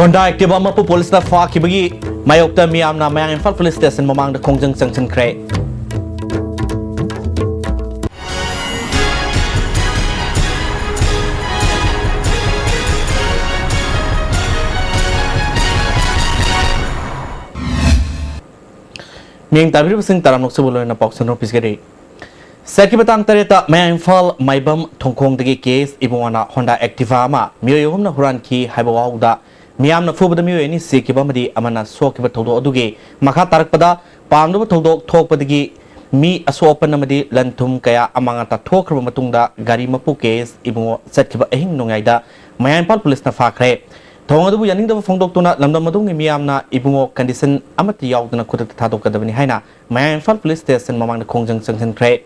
Honda Activa Mapu Police na fa kibagi mayokta miyam na mayang Imphal Police Station mamang da kongjang sanction kre. Miyang tabiri basing taram noksubulo na pokson office gari. Saki batang tareta mayang Imphal maibam thongkhong dagi case ibungana Honda Activa ma miyoyom na huran ki haibawauda Miam na fubada miyo ni sikiba madi amana sokiba thodo aduge makha tarakpada pamduba thodo thokpadagi mi asopan namadi lanthum kaya amanga ta thokraba matungda gari mapu case ibungo satkiba ahing nongaida Mayang Imphal Police na fakhre thongadubu yaningdaba phongdoktuna lamdam madungi miamna ibungo condition amati yaudna khudata thadokadabani haina Mayang Imphal Police Station mamangda khongjang sanction khre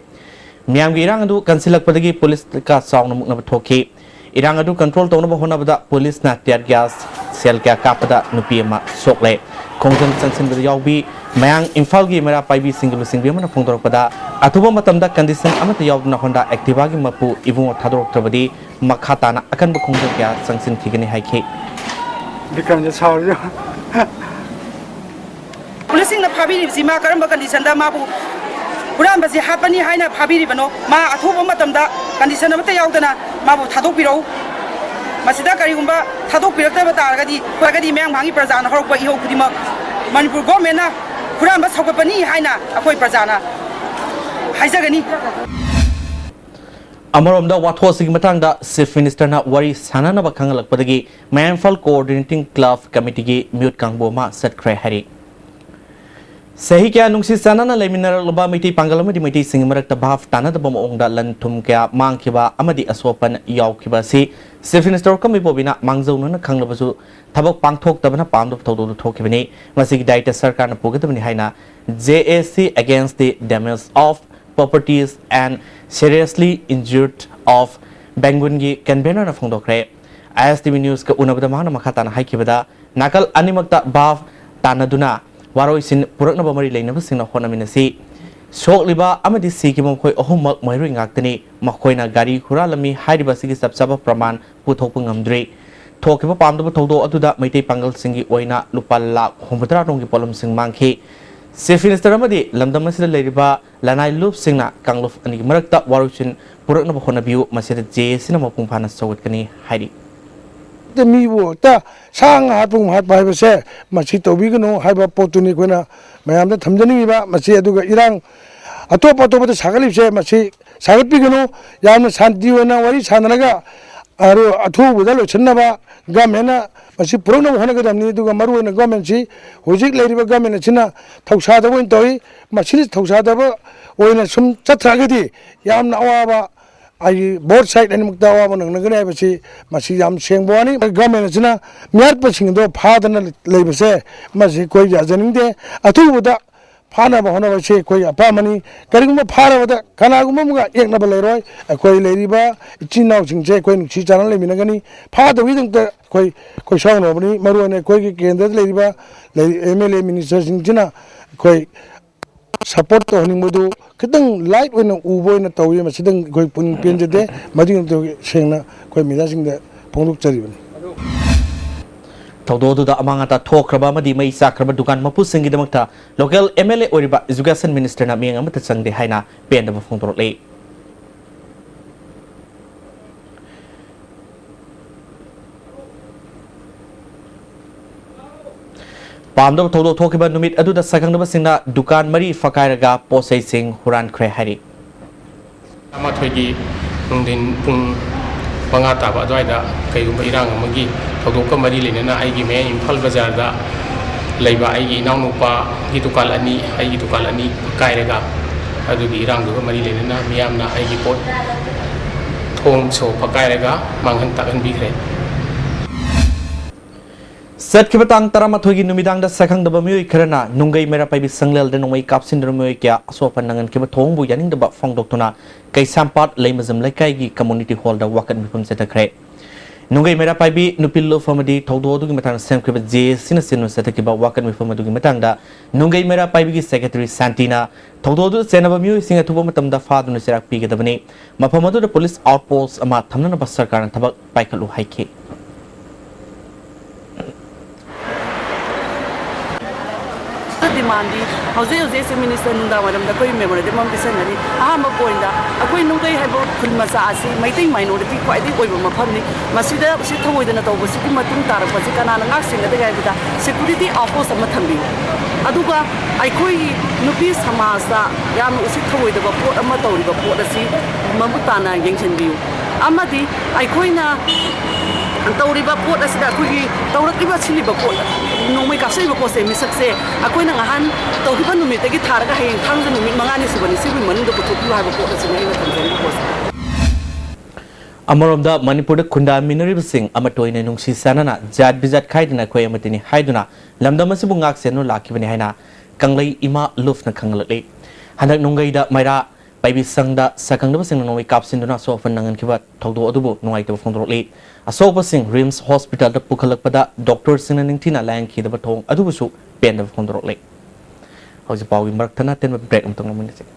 miamgi irang adu kansilakpadagi police ka sawna mukna thoki irang adu control tonaba honabada police na tear gas sel kya kapada nupi ma sokle kongjang sanction bida yaubi mayang Imphal gi mera paibi single singbi mana phongdorpada athuba matamda condition amata yaudna Honda Activa gi mapu ibungo thadorok trabadi makhata na akan kongjang kya sanction thigani haike bikam ja sawri police na phabi sima karamba condition da mabu puran basi hapani haina phabi bano ma athuba matamda condition amata yaudana mabu thadok biro Masida karigumba thadok pirakta taragadi khwagadi myang mangi prajana horokpa iho khudima Manipur government na khuramba sokapani haina akoi prajana haijagani Amaromda wathosigi matangda Chief Minister na wari sanana ba khangalakpadagi Mayang Imphal Coordinating Club Committee gi mute kangbo ma satkre hari Sahi kya nungsi sanana leminar loba miti pangalama di miti singmarak tabaf tanah tabam ongda lantum kya mangkiba amadi asopan yaukiba si Chief Minister kami bobina mangzauna khanglabasu thabak pangthok tabana pamdo thodo thokibani masigi daita sarkar na pugadabani haina JAC against the damage of properties and seriously injured of Bangungi convener na phongdokre Istv news ka unabada mahana makhatana haikibada nakal animakta baf tanaduna Waroisin purakna bamari lainaba singna honaminasi Sokliba amadi sikimom khoi ahummak mairui ngaktani makhoina gari huralami hairiba sigi sabsaba praman puthokpa ngamdre thokiba pamdaba thodo aduda maitei pangal singi oina lupa lakh 9 ronggi polom sing mangkhi Chief Minister amadi lamdam asida leiriba lanai lup singna kangluf ani marakta waroisin purakna honabiu masida JAC na mapungphana sawutkani hairi the mi wo ta sang hatung hat bai ba se ma chi to bi gno hai ba potuni ko na mayam da thamjani ba ma chi adu ga irang atop atop da sagalip se ma chi sagat bi gno yam na shanti wona wari sanana ga aro athu bu da lo chenna ba ga mena ma chi purong no hona ga damni du ga maru na government chi hojik leiri ba government china thausa da boin toi ma chi thausa da ba oina sum chathra ga di yam na awa ba I both side and Mukdawa Naganabashi, Masiam Shengwani, government Zina, Miat do pardon labor say, Masi Koya Zaninde, a two with that Pana Bahona She Koya Pamani, Karima Para with the Kanagumuga, Yaknabalero, a Koy Ladyba, Chino Chinche, Queen Chichan Minagani, part of reading the Koy Koshon Obani, Maru and a Koy and that Ladyba, MLA ministers in China, Koy. Support to Honimudu, Kitang light when Ubo in a Toy, Masidang Koi Pun Pinjade, Madin to Shena, Koi Midasing the Ponduk Charivan. Todo da amangata thokraba madi mai sakraba dukan mapu singi damakta local MLA oriba education minister na miyang amata sangde haina penda ba phongtorok le Pamdo todo thokiba numit aduda sakangdaba singna dukan mari fakairaga posai sing huran khre hari ama thoigi nungdin pung mangata ba dwaida kaigumba irang amagi thokka mari lenana aigi me Imphal bazar da leiba aigi naunupa gi tukal ani aigi tukal ani kairaga adugi irang du mari lenana miyamna aigi pot thong so pakairaga manghan takan bigre Set kibatang taramathogi numidang da sakang da bamiyoi kharana nungai mera paibi sanglel da nungai kapsin rumoi kya asopan nangan kibathong bu yaning da ba phongdoktuna kai sampat leimazam laikai gi community hall da wakan mifum setakre nungai mera paibi nupillo famadi thodo du gi matang sem kiba JAC na sinu setaki ba wakan mifum du gi matang da nungai mera paibi gi secretary Santina thodo du senaba miyoi singa thuba matam da fa du sirak pi ga dabani mafamadu da police outpost ama thamna na ba sarkar thabak paikalu haike डिमांडी हौजे हौजे से minister नुंदा वरम दा कोई memorandum हम पिसनगनी अहम point दा अकोई नुंगई हाइबो खुल मचा आसी Meitei minority क्वाइदि ओइबो मफमनी मसिदा सि थवोइदना तौबसि की मतुम तारपसि कनाना ngak singa da gaibida security outpost ama thambi aduga aikoi nupi samasa yam usi thawoi da pot ama tawri ba pot asi mamutana yengchenbiu amadi aikoina tawri ba pot asida khoi tawrak iba chili ba pot nomai kapsai ba pot se misak se akoina ngahan tawri ba numit gi tharaga heng thangja numit mangani subani sibi manung da puthoklu ha ba pot asi ngai na thamjani pot अमरोमदा Manipur खुंदा मिनरिबसिंग अमटोइने नुंगसी सानना जात बिजात खाइदना खोय अमतिनि हाइदुना लमदम असिबु ngak सेनु लाखिबनि हाइना कंगलै इमा लुफना खंगलले हनक नुंगैदा मैरा पाइबि संगदा सकंगदबसिंग नोइ कापसिनदुना सोफन नंगनखिबा थौदो अदुबु नुंगाइतब फोंदरोले असोबसिंग रिम्स हॉस्पिटल द पुखलकपदा डॉक्टर सिंगना निंगथिना लायंखिदब थोंग अदुबुसु पेनदब फोंदरोले हौजि पावि मरकथना तेन ब्रेक अमतंगमनिसे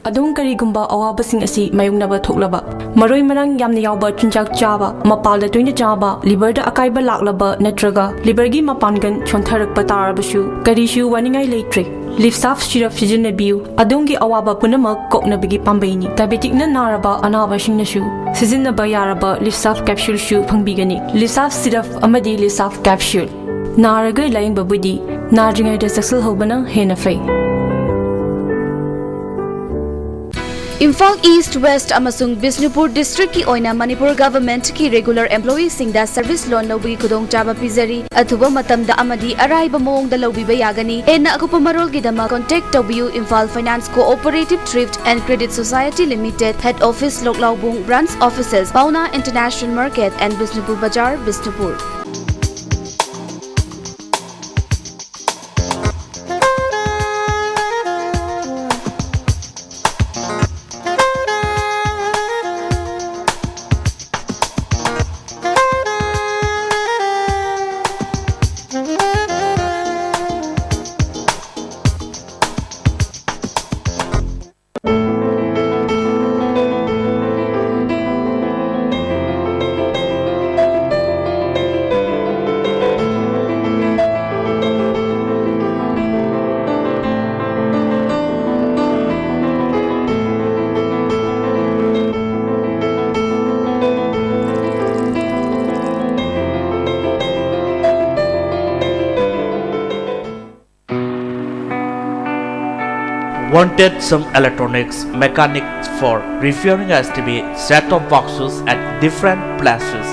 अदुम करीगुंबा अवाबसिंग असि मायुंगनबा थोकलबा मरोय मरंग यामने यावबा चुंजाक चाबा मपालदा तोइने चाबा लिवरदा अकाइबा लाक्लबा नत्रगा लिवरगी मपानगन छोंथरकपा तारबसु करीशु वानिंगाई लेट्रे लिफ्साफ सिरप सिजनबियु अदुमगी अवाबा पुनमक कोकनबगी पाम्बैनी डायबिटिक न नारबा अनाबसिंगनसु सिजनबा यारबा लिफ्साफ कैप्सूल शु फंगबिगनी लिफ्साफ सिरप अमदी लिफ्साफ कैप्सूल नारगै लायंगबबुदी नारजिंगाइदा सक्सेल होबना हेना फै Imphal East West amasung Bishnupur district ki oina Manipur government ki regular employees sing da service loan lobi khudong chaba pizari athuba matam da amadi araiba mong da lobi ba yagani enna akupa marol gi dama contact w Imphal Finance Cooperative Thrift and Credit Society Limited head office Loklaubung branch offices Pauna International Market and Bishnupur Bazaar Bishnupur Wanted some electronics mechanics for repairing Istv set-top boxes at different places: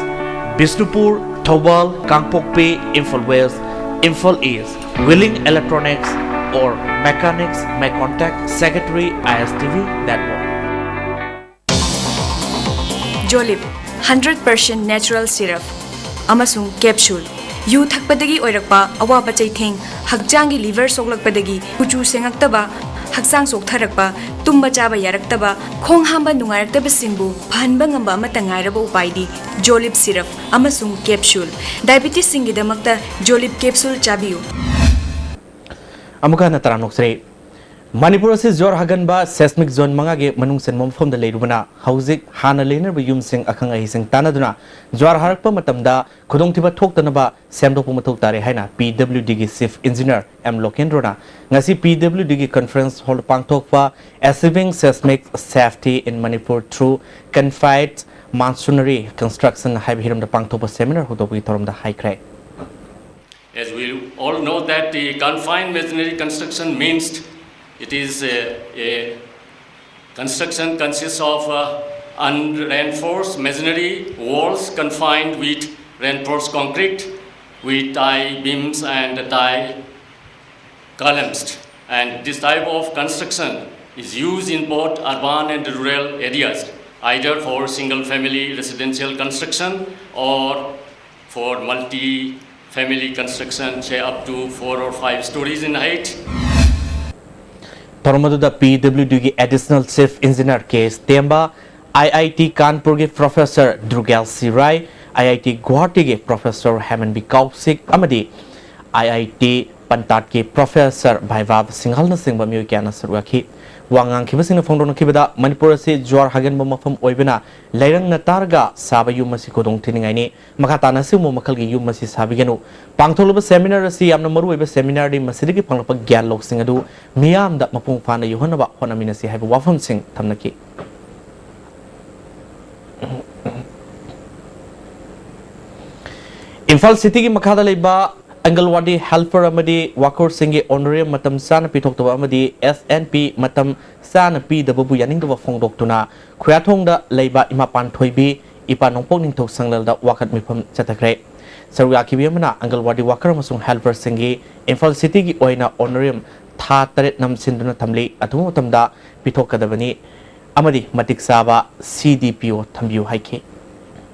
Bishnupur, Thobal, Kangpokpi, Imphal West, Imphal East. Willing electronics or mechanics may contact Secretary Istv Network. Jolip 100% natural syrup amasung capsule yu thakpadagi oirakpa awaba chaitheng hakjangi liver soklakpadagi kuchu sengaktaba haksang soktharakpa tumba chaba yaraktaba khong hamba nungaraktaba singbu phanba ngamba amata ngairaba upaidi jolip syrup amasung capsule diabetes singidamakta jolip capsule chabiu amuka na taranokse Manipur se jor haganba seismic zone mangage manung sen momfom da leirubana hauzik hana lener ba yumsing akhang ai sing tanaduna jor harakpa matamda khudong thiba thoktanaba semdokpu mathok tare haina PWD gi chief engineer M Lokendrona ngasi PWD gi conference hall pangthokpa achieving seismic safety in Manipur through confined masonry construction hiram da pangthokpa seminar hudobi thorom da haikrai. As we all know that the confined masonry construction means it is a construction consists of unreinforced masonry walls confined with reinforced concrete with tie beams and tie columns. And this type of construction is used in both urban and rural areas, either for single family residential construction or for multi-family construction, say up to 4 or 5 stories in height. Tormaduda PWD ki additional chief engineer case Temba IIT Kanpur ki professor Drugal Sirai IIT Guwahati ki professor Heman B Kausik amadi IIT Pantat ki professor Bhaivab Singhal na singba myu kya na surwaki Wangang Kibasina Fondon Kibada, Manipur se Jor Hagen Mafam Oibina, Lerang Natarga, Saba Yumasi Kodong Tiningani, Makatana Sumo Makalgi Yumasi Sabiganu, Pangtoloba Seminar, Siam Namaru Seminar, the Masiki Pangapa Gallo Singadu, Miam that Mapung Fana Yohanaba, Honaminasi have Wafam Sing Tamnaki. Imphal City Makada Leba, Angalwadi helper Amadi, Wakor Singi Honorary Matam Sana Pitokta Amadi, SNP Matam Sana P the Bubu Yaning of Fong Doctuna, Kuatong the Leba Imapan Toibi, Ipanopong to Sangal the Wakat Mipum Chatakre. Saruyaki Vimana, Angalwadi Wakar Masung helper Singi, Imphal City Oina Honorarium, Tataret Nam Sinduna Tamli, Atumotamda, Pitoka Davani, Amadi Matik Saba, CDPO Tambu Haiki.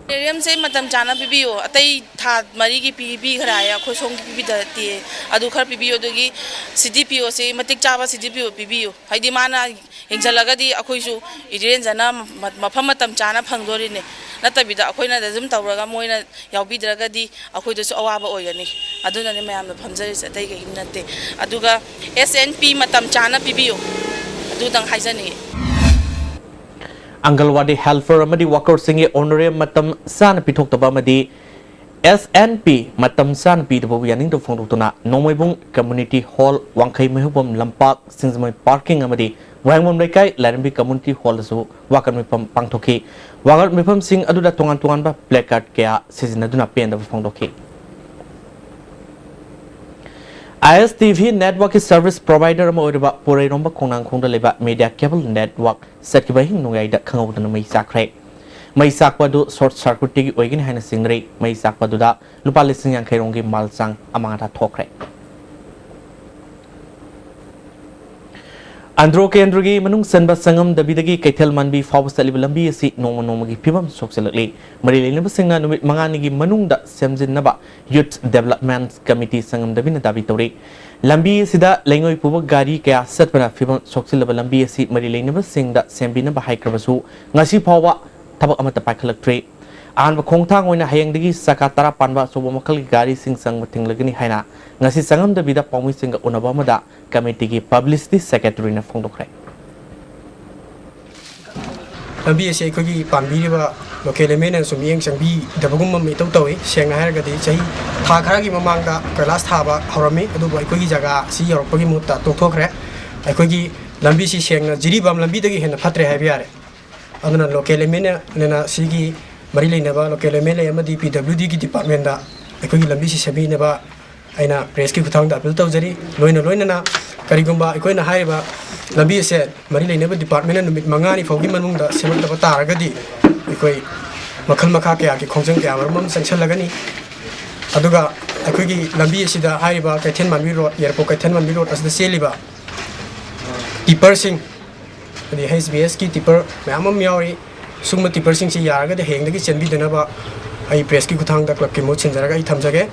Ram say matam chana pibiyo atai tha mari ki pibi kharaya khosong ki pibi dati adu khar pibiyo dogi CDPO se matik chaba CDPO pibiyo haidi mana injalaga di akhoi su iren jana mafam matam chana phangdori ne natabida akhoi na dazum tawraga moina yawbi draga di akhoi do su awaba oyani aduna ne mayam na phamjari sa dai ge nate aduga SNP matam chana pibiyo adu dang haijani Angalwadi helper Amadi Wakor Singi Honorary Matam San Pitok Tabamadi SNP Matam San P the Boyaning to Fondutuna Nomebung Community Hall Wankai Mehubum Lampak Sinsmai Parking Amadi Wangmum Rekai Larambi Community Hall so Wakan Mipam Pangtoki Wakat Mipam Sing Aduda Tongan Tuanba Placard Kea Sizinaduna Pen of Fondoki Istv network service provider Moriba Pureromba Konang Konda Leba Media Cable Network Setkibahin Nungai da Kangodan May Sakre. May Sakpadu short circuit Oigin Hana Singre, May Sakpaduda, Lupa listening and Kairongi Malsang Amangata Tokre. Andro Kendrugi Manung Senba Sangam the Bidagi Ketel Manbi Fawus Lambi si Nomagi Pibam Soxilly, Marilyn Singa Numit Manganigi Manunda Semzin Naba Youth Development Committee Sangam the Vinatabitore. Lambi Sida Lango Puba Gari Kaya Setpana Fibam Soxilla Lambi si Marilyn Sing that Sambina Bahaikrabasu, Nasi Pawa, Tabak Amata Pakalak An Kongtang when a Hayangdi Sakatara Panba Sobomakal Gari Sing Sang Mating Haina, Nasi Sangam the Vida Pomi Singer Unabamada, Committee Publicity Secretary na Fondokre. Lambi se kogi pambiba local men and suming sangi the Bugum Mitotoi, Shang Hargadi, Takaragi Mamanga, Kalas Haba, Horami, Aduba Kogi Jaga, see your Pogimuta, Tokre, I kogi Lambisi Shang, Jiribam Lambidagi and the Patre Haviare. Other local men, Nena Sigi, Marilyn Neva, local men, Amadi PWD department, I kogi Lambisi Sabi Neva. Aina rescue kutang da pilto jari loina na karigumba ikoina haiba lambi se Marilyn Neva department numit mangani fogi manung da semat da taragadi ikoi makhal makha kya ki khongjang kya marmam sanction lagani aduga akogi lambi sida haiba kaithen manwi road airport kaithen manwi road as the seliba tipper sing the HBS ki tipper mamam yauri sungma tipper sing si yaraga de heng da ki chenbi dena ba ai press ki kutang da club ki mo chenjaraga I thamjage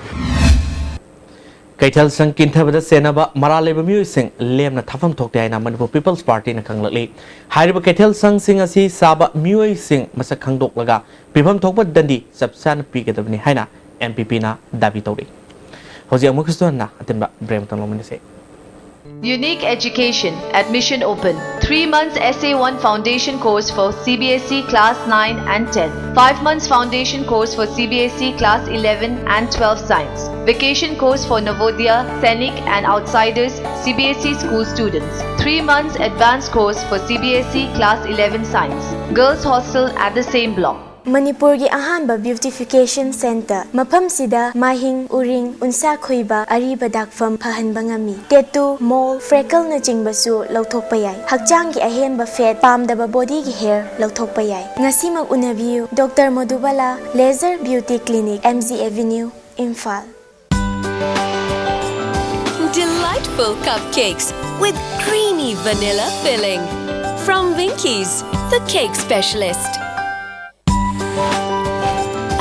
Kaitel Sang Kintabada Senaba Maraleba Musing Lemna Tafam Tokdiana Manipur People's Party in a Kanglali. Hariba Kaitel Sang Sing Asi Saba Mui Sing Masakang Doklaga Pipam Tokba Dandi Subsan Piket of Nihana MPP na Davitori. Jose Mukustona Atimba Bremerton Lominese. Unique Education Admission Open 3 months SA1 Foundation course for CBSE Class 9 and 10 5 months Foundation course for CBSE Class 11 and 12 Science Vacation course for Navodaya, Scenic and Outsiders CBSE school students 3 months Advanced course for CBSE Class 11 Science Girls Hostel at the same block Manipur gi ahanba beautification center mafam sida mahing uring unsa khoiba ariba dakfam phahan bangami tattoo mole freckle na jingbasu lauthokpa yai hakjang gi ahenba fat pamdaba body gi hair lauthokpa yai ngasi mag unabiu Dr. Madhubala Laser Beauty Clinic MZ Avenue Imphal. Delightful cupcakes with creamy vanilla filling from Winkies, the cake specialist.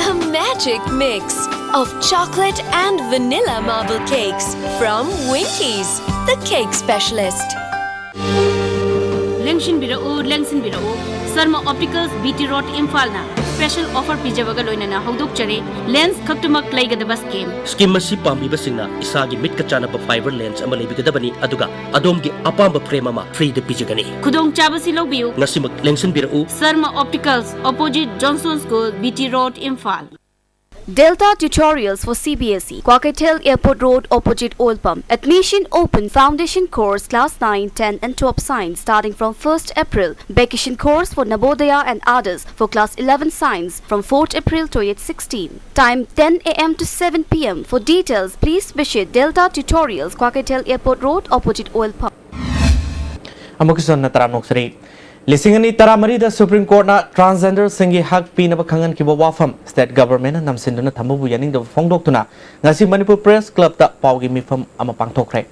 A magic mix of chocolate and vanilla marble cakes from Winkies, the cake specialist. Lengshin Birao, Sarma Opticals, BT Road, Imphal na. Special offer पिजबगा लोइनना हौदोकचरे lens खक्तमक लेगदबा scheme असी पांबीबसिंगना इसागी मिटका चानब फाइबर लेंस अमा लेबिगदबनी अदुगा अदोमगी अपांब फ्रेम अमा फ्री द पिजगनी खुदोंग चाबसी लौबियु ngasimak lengsen birau Sharma opticals opposite Johnson School BT Road Imphal. Delta Tutorials for CBSE, Kwakatel Airport Road opposite Oil Pump. Admission open. Foundation course class 9, 10 and 12 science starting from 1st April. Vacation course for Navodaya and others for class 11 science from 4th April to 16. Time 10 am to 7 pm. For details, please visit Delta Tutorials, Kwakatel Airport Road opposite Oil Pump. Amukison na taramnoksari. Lisingani taramari da Supreme Court na transgender singi hak pinaba khangan kiba wafam state government na namsinduna thamubu yaning da phongdoktuna ngasi Manipur Press Club ta pawgi mifam ama pangthokre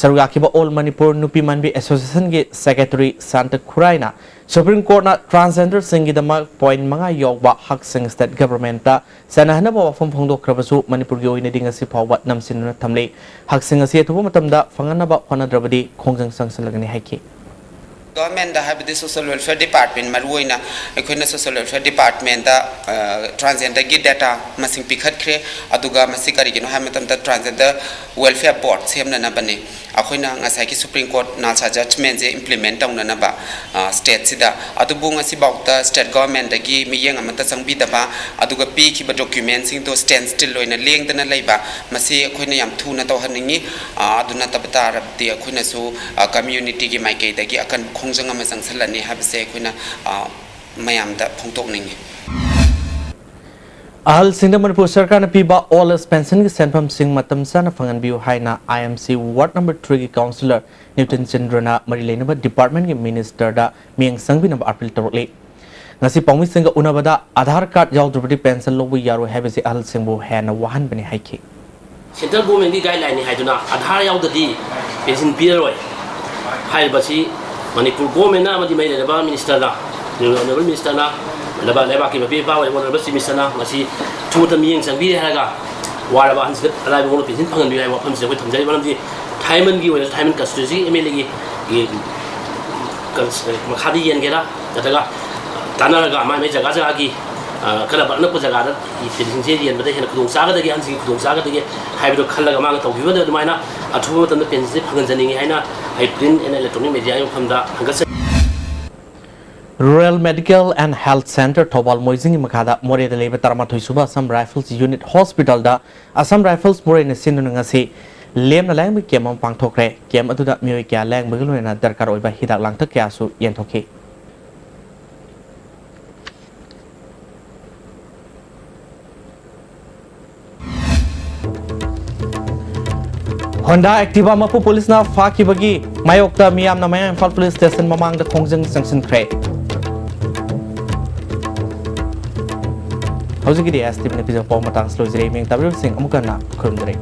saruga kiba All Manipur Nupi Manbi Association ge Secretary Santa Khuraina Supreme Court na transgender singi da point manga yogba hak sing state government ta sanahna ba wafam phongdokrabasu Manipur ge oina dingasi pawba namsinduna thamle hak sing asi thuba matamda phangana ba khonadrabadi khongjang sangsalagani haiki Government have the social welfare department maruina ekhona social welfare department da transgender gi data masing pikhat khre aduga masikari gino hamatam da transgender welfare board semna na bane akhona ngasai ki Supreme Court na sa judgment je implement tauna na ba state sida adubu ngasi bauta state government da gi miyeng amata sangbi da ba aduga pi ki ba document sing to stand still loina leng dana leiba masi akhona yam thu na to haningi aduna tabata rabti akhona su community gi mai kai da gi akan khongjang ama sangsalani habse akhona mayam da phongtokningi Ahal Singh Manipur Sarkar na piba all pension ki senpam sing matam sana fangan biu haina IMC Ward number 3 ki councillor Newton Chandra na marilena ba department ki minister da miang sangbi na April torle ngasi pangmi sing unabada Aadhaar card yaudrubadi pension lobu yaro habse Ahal Singh bu hana wahan bani haiki central government ki guideline ni haiduna Aadhaar yaudadi pension piroi haibasi Manipur government na amadi mai ba minister na honorable minister na laba laba ki mapi ba wai honorable minister na ngasi thuta miyeng sangbi haraga wara ba hansi alai bo pension phangan bi wa phamse ko thamjai banam di thaiman gi wala thaiman constituency MLA gi makhadi yen gera daga tanaraga mai jaga jaga gi kala ba na ko jaga da pension je yen ba hena khudong saga da gi hansi khudong saga da gi haibido khallaga ma ga tawgi ba da mai na athu tan pension phangan janingi haina I print and electronic media yung from the Rural Medical and Health Center Thobal Moising Makada More de Leba Taramatoi Suba Assam Rifles Unit Hospital da Assam Rifles More in a sinungasi Lem na lang kem ang pangthokre kem atu da mioi kya lang biglo na darkar oi ba hidak lang ta kya su yen thoki Honda Activa Mapu Police na Faki Bagi Mayokta Miam na Mayan Fall Police Station Mamang the Kongjang Sanction Crate. How's it? As the episode of Matang Slow Zray Ming Tabu Sing Amukana Kurundre.